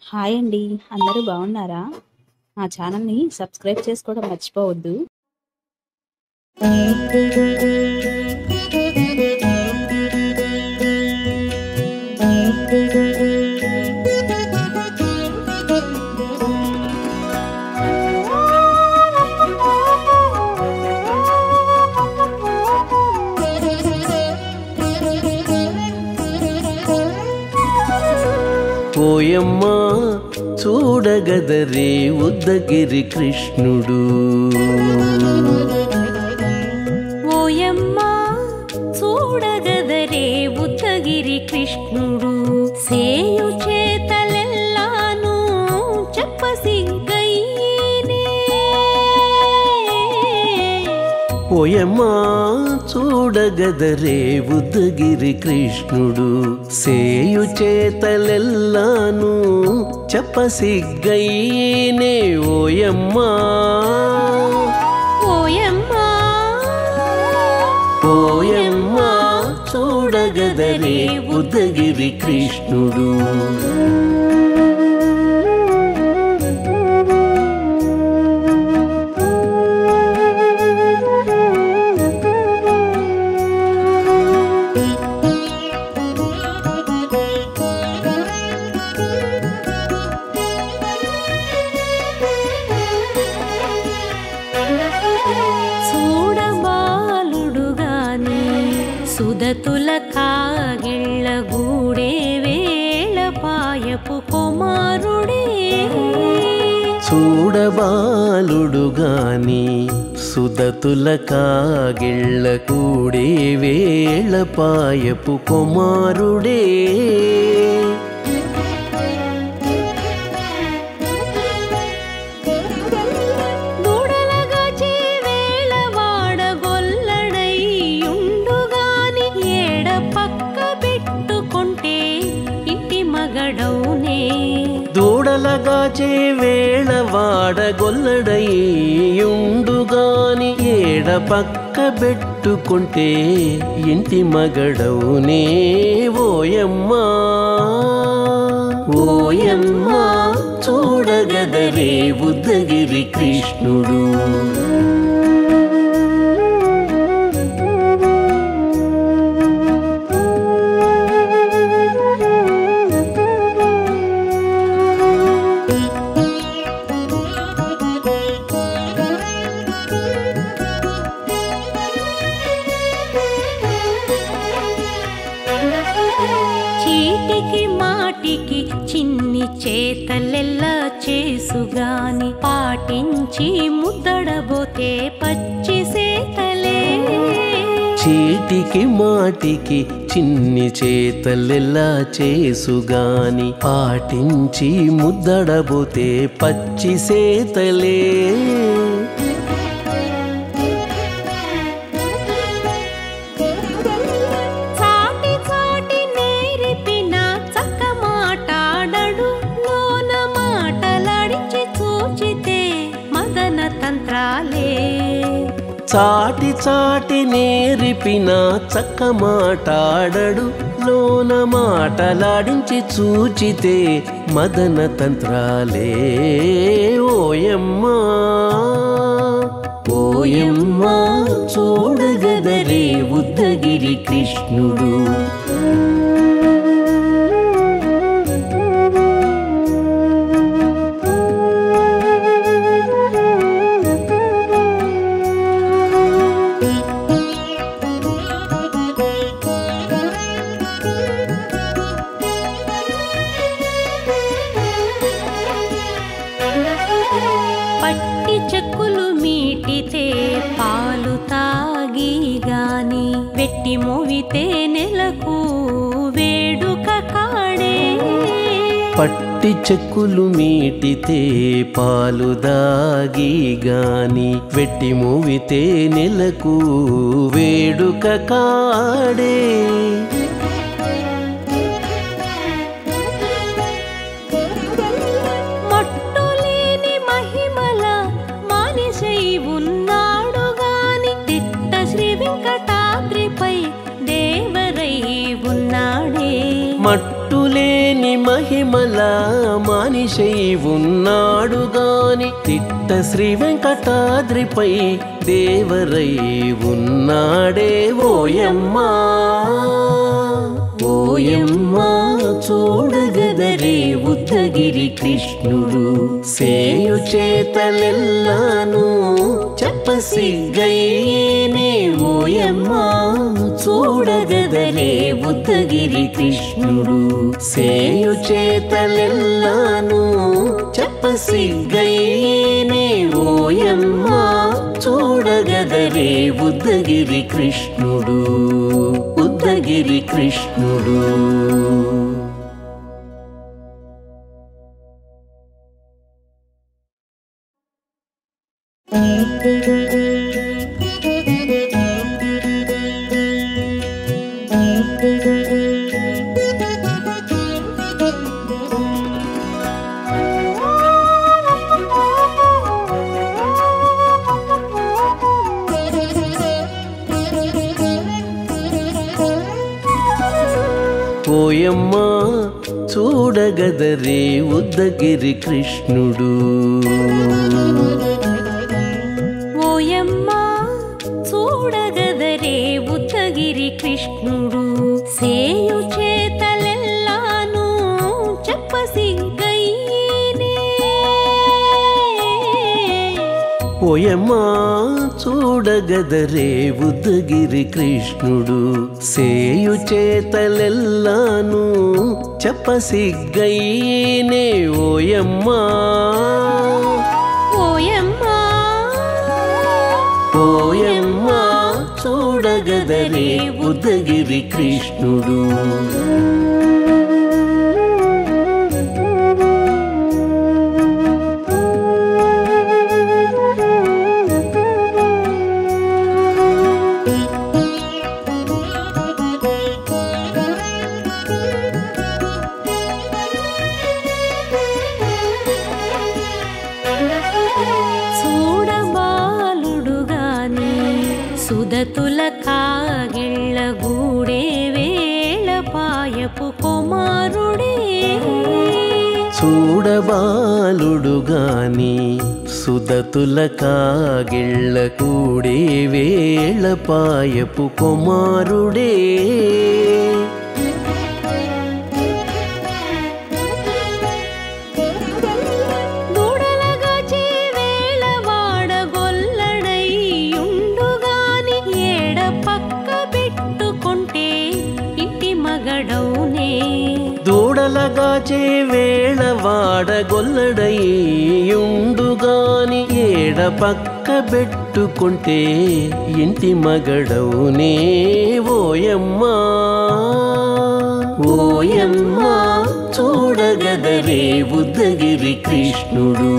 Hi అండి. అందరూ బాగున్నారా? మా ఛానల్‌ని సబ్స్క్రైబ్ చేసుకోవడం మర్చిపోవద్దు. ఓయమ్మా చూడగదరే ఉద్దగిరి కృష్ణుడు. ఓయమ్మా చూడగదరే ఉద్దగిరి కృష్ణుడు. సేయు చేతలెల్లాను చెప్పసిగ్గయ్యేనే. ఓయమ్మా చూడగదరే ఉద్దగిరి కృష్ణుడు. సేయు చేతలెల్లాను చెప్పసిగ్గయ్యేనే. ఓయమ్మా ఓయమ్మా ఓయమ్మా చూడగదరే ఉద్దగిరి కృష్ణుడు. చూడబాలుడుగాని సుదతుల కాగిళ్ళ గూడే వేళ పాయపు కుమారుడే. చూడబాలుడుగాని సుదతుల కాగిళ్ళ కూడే వేళ పాయపు కుమారుడే. దూడలగాచే వేళ వాడగొల్లడయ్యుండుగాని ఏడ పక్క పెట్టుకుంటే ఇంటి మగడౌనే. దూడలగాచే వేళ వాడగొల్లడయ్యుండుగాని ఏడ పక్క పెట్టుకుంటే ఇంటి మగడవునే. ఓయమ్మా ఓయమ్మా చూడగదరే ఉద్దగిరి కృష్ణుడు. చీటికి మాటికి చిన్ని చేతలెల్లా చేసుగాని పాటించి ముద్దడబోతే పచ్చి సేతలే. చీటికి మాటికి చిన్ని చేతలెల్లా చేసుగాని పాటించి ముద్దడబోతే పచ్చి సేతలే. చాటి చాటి నేరిపిన చక్క మాటాడడు లోన మాటలాడించి చూచితే మదన తంత్రాలే. చాటి చాటి నేరిపిన చక్క మాటాడడు లోన మాటలాడించి చూచితే మదన తంత్రాలే. ఓయమ్మా ఓయమ్మా చూడగదరే ఉద్దగిరి కృష్ణుడు. పట్టి చెక్కులు మీటితే పాలు తాగి గాని వెట్టి మోవితే నెలకు వేడుక కాడే. పట్టి చెక్కులు మీటితే పాలు దాగి గాని వెట్టి మూవితే నెలకు వేడుక కాడే. మట్టులేని మహిమల మానిసై ఉన్నాడు గాని తిట్ట శ్రీ వెంకటాద్రిపై దేవరై ఉన్నాడే. మట్టులేని మహిమ మహిమల మానిషై ఉన్నాడు గాని తిట్ట శ్రీ వెంకటాద్రిపై దేవరై ఉన్నాడే ఓయమ్మా ఓయమ్మా చూడగదరే ఉద్దగిరి కృష్ణుడు సేయు చేతలెల్లాను చెప్పసిగ్గయ్యేనే ఓయమ్మా చూడగదరే ఉద్దగిరి కృష్ణుడు సేయు చేతలెల్లాను చెప్పసిగ్గయ్యేనే ఓయమ్మా చూడగదరే ఉద్దగిరి కృష్ణుడు ఉద్దగిరి కృష్ణుడు. ఓయమ్మా చూడగదరే ఉద్దగిరి కృష్ణుడు ఓయమ్మా చూడగదరే ఉద్దగిరి కృష్ణుడు సేయు చేతలెల్లాను చెప్పసిగ్గయ్యేనే ఓయమ్మా చూడగదరే ఉద్దగిరి కృష్ణుడు సేయు చేతలెల్లాను చెప్పసిగ్గయ్యేనే ఓయమ్మా ఓయమ్మా ఓయమ్మా చూడగదరే ఉద్దగిరి కృష్ణుడు. సుదతుల కాగిళ్ళ గూడే వేళ పాయపు కుమారుడే చూడబాలుడు గాని సుదతుల కాగిళ్ళ కూడే వేళ పాయపు కుమారుడే దూడలగాచే వేళ వాడగొల్లడయ్యుండుగాని ఏడ పక్క పెట్టుకుంటే ఇంటి మగడవునే ఓయమ్మా ఓయమ్మా చూడగదరే ఉద్దగిరి కృష్ణుడు.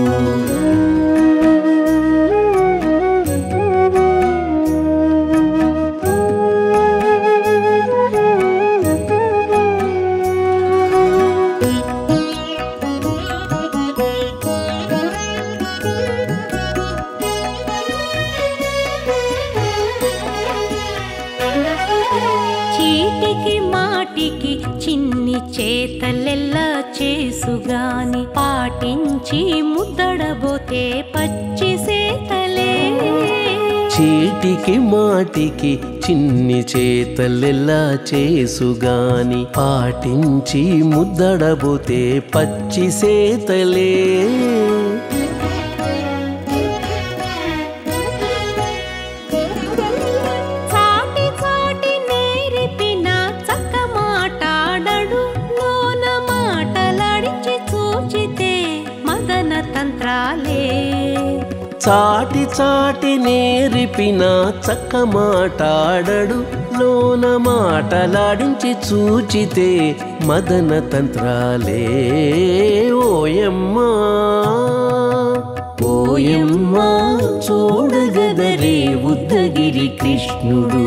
చిన్ని చేతలెల్లా చేసుగాని పాటించి ముద్దడబోతే పచ్చి సేతలే చీటికి మాటికి చిన్ని చేతలెల్లా చేసుగాని పాటించి ముద్దడబోతే పచ్చి సేతలే చాటి చాటి నేరిపిన చక్క మాటాడడు లోన మాటలాడించి చూచితే మదన తంత్రాలే ఓయమ్మా ఓయమ్మా చూడగదరే ఉద్దగిరి కృష్ణుడు.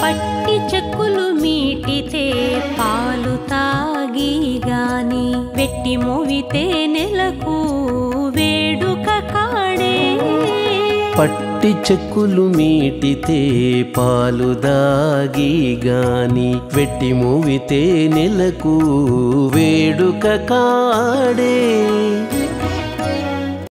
పట్టి చెక్కులు మీటితే పాలు తాగి గాని వెట్టి మోవితే నెలకు వేడుక కాడే. పట్టి చెక్కులు మీటితే పాలు దాగి గాని వెట్టి మూవితే నెలకు వేడుక కాడే.